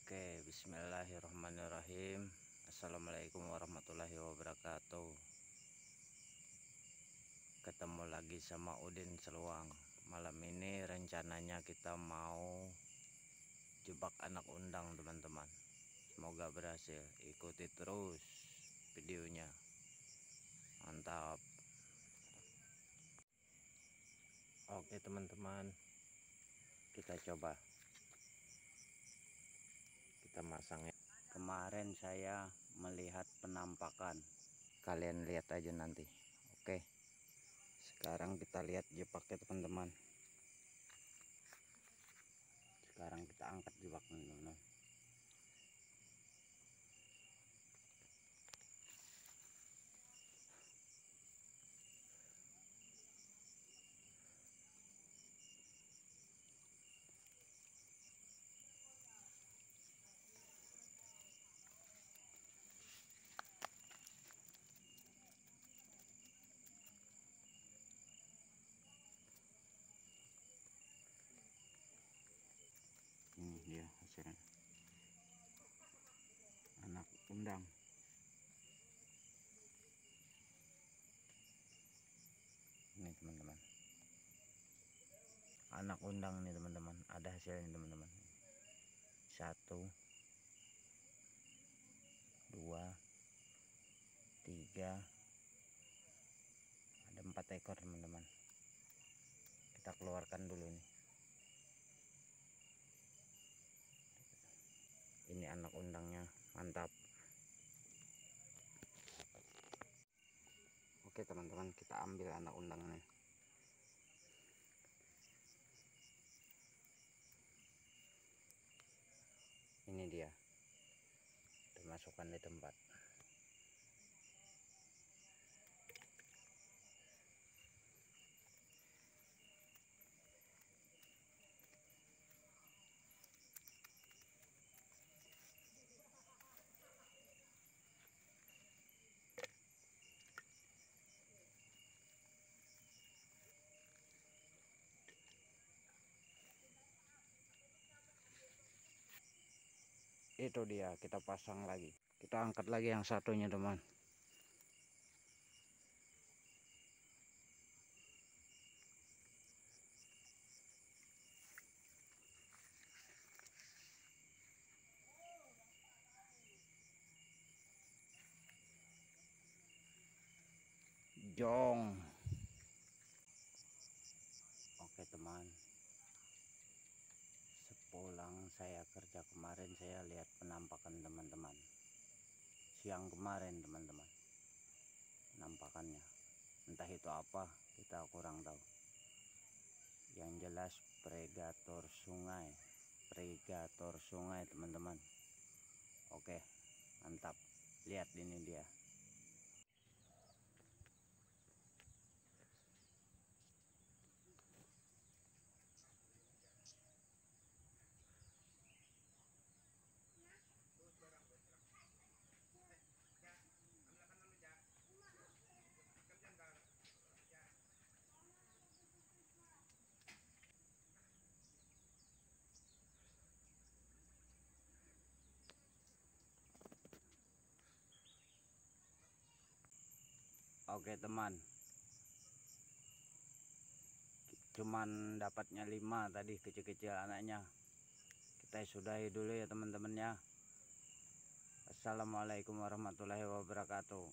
Oke, bismillahirrahmanirrahim. Assalamualaikum warahmatullahi wabarakatuh. Ketemu lagi sama Udin Seluang. Malam ini rencananya kita mau jebak anak undang, teman-teman. Semoga berhasil. Ikuti terus videonya. Mantap. Oke, teman-teman, kita coba. Kita masangnya. Kemarin saya melihat penampakan, kalian lihat aja nanti. Oke, sekarang kita lihat jebaknya, teman-teman. Sekarang kita angkat jebaknya, teman-teman. Ini dia hasilnya, anak undang. Ini teman-teman, anak undang nih teman-teman. Ada hasilnya teman-teman. 1, 2, 3, ada 4 ekor teman-teman. Kita keluarkan dulu nih. Ini anak undangnya, mantap. Oke teman-teman, kita ambil anak undangnya. Ini dia, dimasukkan di tempat. Itu dia, kita pasang lagi. Kita angkat lagi yang satunya, teman. Jong. Oke teman, sepulang saya kerja kemarin, saya lihat penampakan teman-teman. Siang kemarin teman-teman, penampakannya. Entah itu apa, kita kurang tahu. Yang jelas predator sungai. Predator sungai teman-teman. Oke, mantap. Lihat ini dia. Oke teman, cuman dapatnya 5 tadi, kecil-kecil anaknya. Kita sudahi dulu ya teman-teman ya. Assalamualaikum warahmatullahi wabarakatuh.